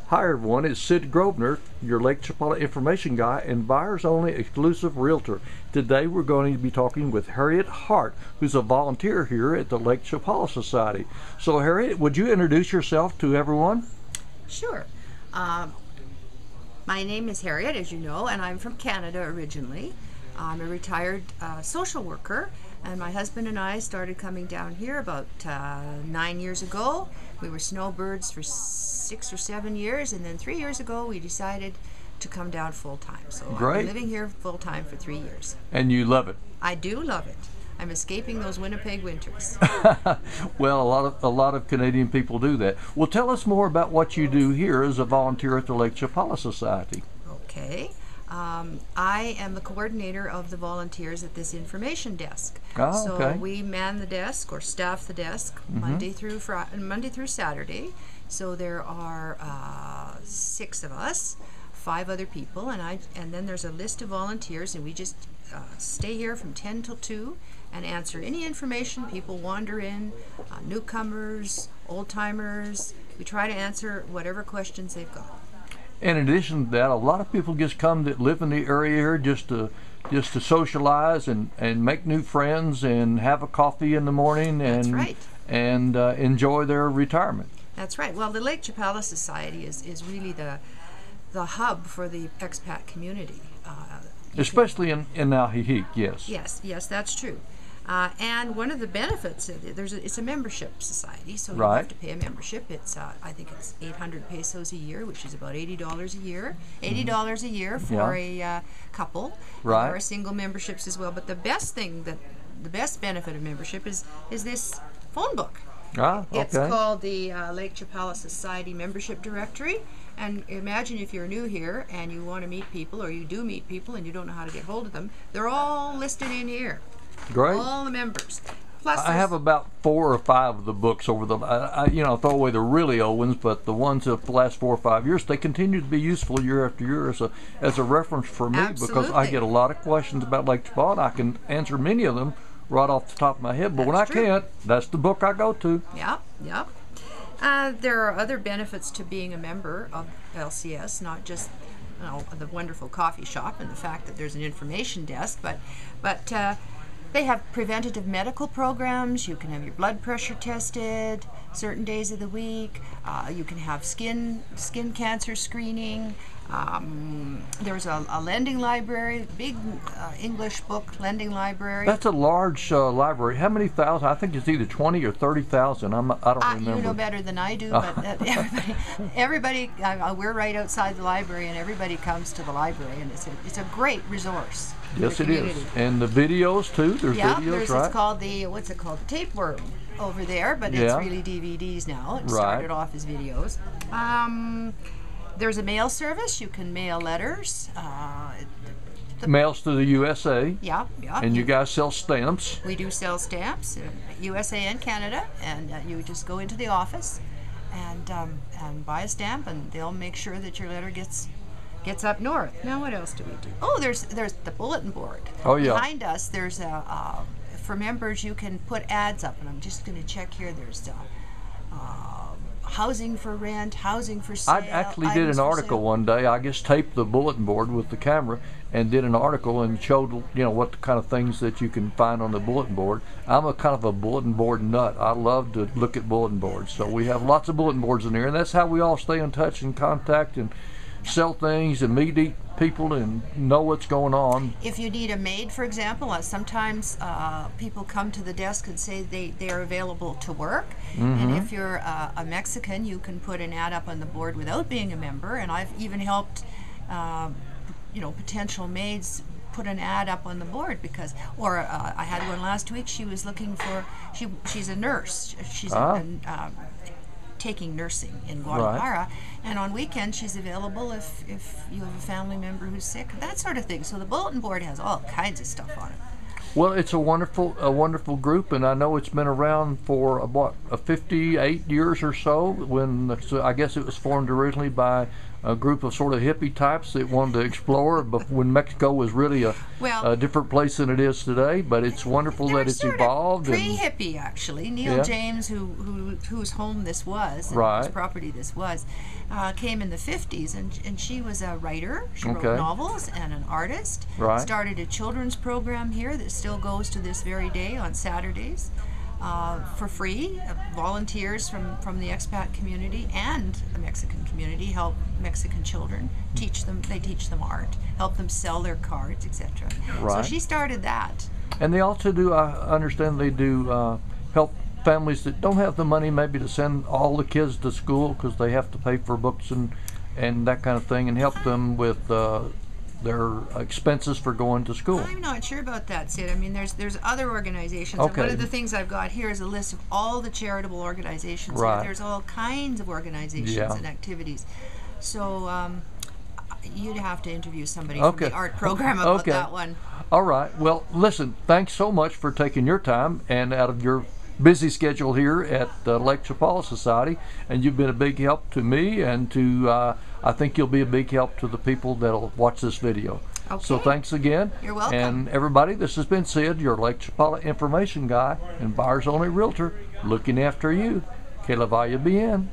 Hi everyone, it's Sid Grosvenor, your Lake Chapala information guy and buyers only exclusive realtor. Today we're going to be talking with Harriet Hart, who's a volunteer here at the Lake Chapala Society. So Harriet, would you introduce yourself to everyone? Sure. My name is Harriet, as you know, and I'm from Canada originally. I'm a retired social worker, and my husband and I started coming down here about 9 years ago. We were snowbirds for 6 or 7 years, and then 3 years ago we decided to come down full-time. So Great. I've been living here full-time for 3 years. And you love it? I do love it. I'm escaping those Winnipeg winters. Well, a lot of Canadian people do that. Well, tell us more about what you do here as a volunteer at the Lake Chapala Society. Okay. I am the coordinator of the volunteers at this information desk. Oh, okay. So we man the desk or staff the desk Monday through Saturday. So there are 6 of us, 5 other people, and then there's a list of volunteers, and we just stay here from 10 till 2 and answer any information people wander in, newcomers, old-timers. We try to answer whatever questions they've got. In addition to that, a lot of people just come that live in the area here just to socialize and make new friends and have a coffee in the morning and That's right. and enjoy their retirement. That's right. Well, the Lake Chapala Society is really the hub for the expat community. Especially in Nahihiq, yes. Yes, that's true. And one of the benefits of it, it's a membership society, so you Right. have to pay a membership. It's I think it's 800 pesos a year, which is about $80 a year. $80 a year for a couple. Right. There are single memberships as well. But the best benefit of membership is this phone book. Ah, okay. It's called the Lake Chapala Society Membership Directory. And imagine if you're new here and you want to meet people, or you do meet people and you don't know how to get hold of them. They're all listed in here. Great. All the members. Plus I have about 4 or 5 of the books over the, I throw away the really old ones, but the ones of the last 4 or 5 years, they continue to be useful year after year as a reference for me. Absolutely. Because I get a lot of questions about Lake Chapala, and I can answer many of them right off the top of my head. But when I That's true. can't, that's the book I go to. Yep. There are other benefits to being a member of LCS, not just the wonderful coffee shop and the fact that there's an information desk, but they have preventative medical programs. You can have your blood pressure tested certain days of the week. You can have skin cancer screening. There's a lending library, big English book lending library. That's a large library. How many thousand? I think it's either 20 or 30,000. I don't remember. You know better than I do, but everybody we're right outside the library, and everybody comes to the library, and it's a great resource. Yes, for the it is. community. And the videos too. There's videos, right? It's called what's it called? The tapeworm over there, but it's Yeah. really DVDs now. It Right. started off as videos. There's a mail service. You can mail letters. Mails to the USA. Yeah. And you guys sell stamps. We do sell stamps, USA and Canada, and you just go into the office and buy a stamp, and they'll make sure that your letter gets up north. Now, what else do we do? Oh, there's the bulletin board. Oh, yeah. Behind us, there's for members, you can put ads up, and I'm just going to check here. There's housing for rent, housing for sale. I actually did an article one day. I just taped the bulletin board with the camera and did an article and showed what the kind of things that you can find on the bulletin board. I'm a kind of a bulletin board nut. I love to look at bulletin boards. So we have lots of bulletin boards in there, and that's how we all stay in touch and contact and sell things and meet people and know what's going on. If you need a maid, for example, sometimes people come to the desk and say they are available to work. And if you're a Mexican, you can put an ad up on the board without being a member. And I've even helped, potential maids put an ad up on the board because, I had one last week. She was looking for. She's a nurse. She's taking nursing in Guadalajara, Right. and on weekends she's available if you have a family member who's sick, that sort of thing. So the bulletin board has all kinds of stuff on it. Well, it's a wonderful group, and I know it's been around for what 58 years or so. So I guess it was formed originally by a group of sort of hippie types that wanted to explore, but when Mexico was really a different place than it is today. But it's wonderful that it's evolved. Pre-hippie, actually. Neil James, whose home this was, and whose property this was, came in the 50s, and she was a writer. She wrote novels and an artist. Started a children's program here that still goes to this very day on Saturdays. For free. Volunteers from the expat community and the Mexican community help Mexican children, teach them art, help them sell their cards, etc. So she started that. And they also do, I understand they do help families that don't have the money maybe to send all the kids to school because they have to pay for books and that kind of thing, and help them with their expenses for going to school. I'm not sure about that, Sid. I mean, there's other organizations. And one of the things I've got here is a list of all the charitable organizations. There's all kinds of organizations and activities. So you'd have to interview somebody from the art program about that one. All right. Well, listen, thanks so much for taking your time and out of your busy schedule here at the Lake Chapala Society, and you've been a big help to me and to I think you'll be a big help to the people that'll watch this video. So thanks again. You're welcome. And everybody, this has been Sid, your Lake Chapala information guy and buyers only realtor, looking after you. Que la vaya bien.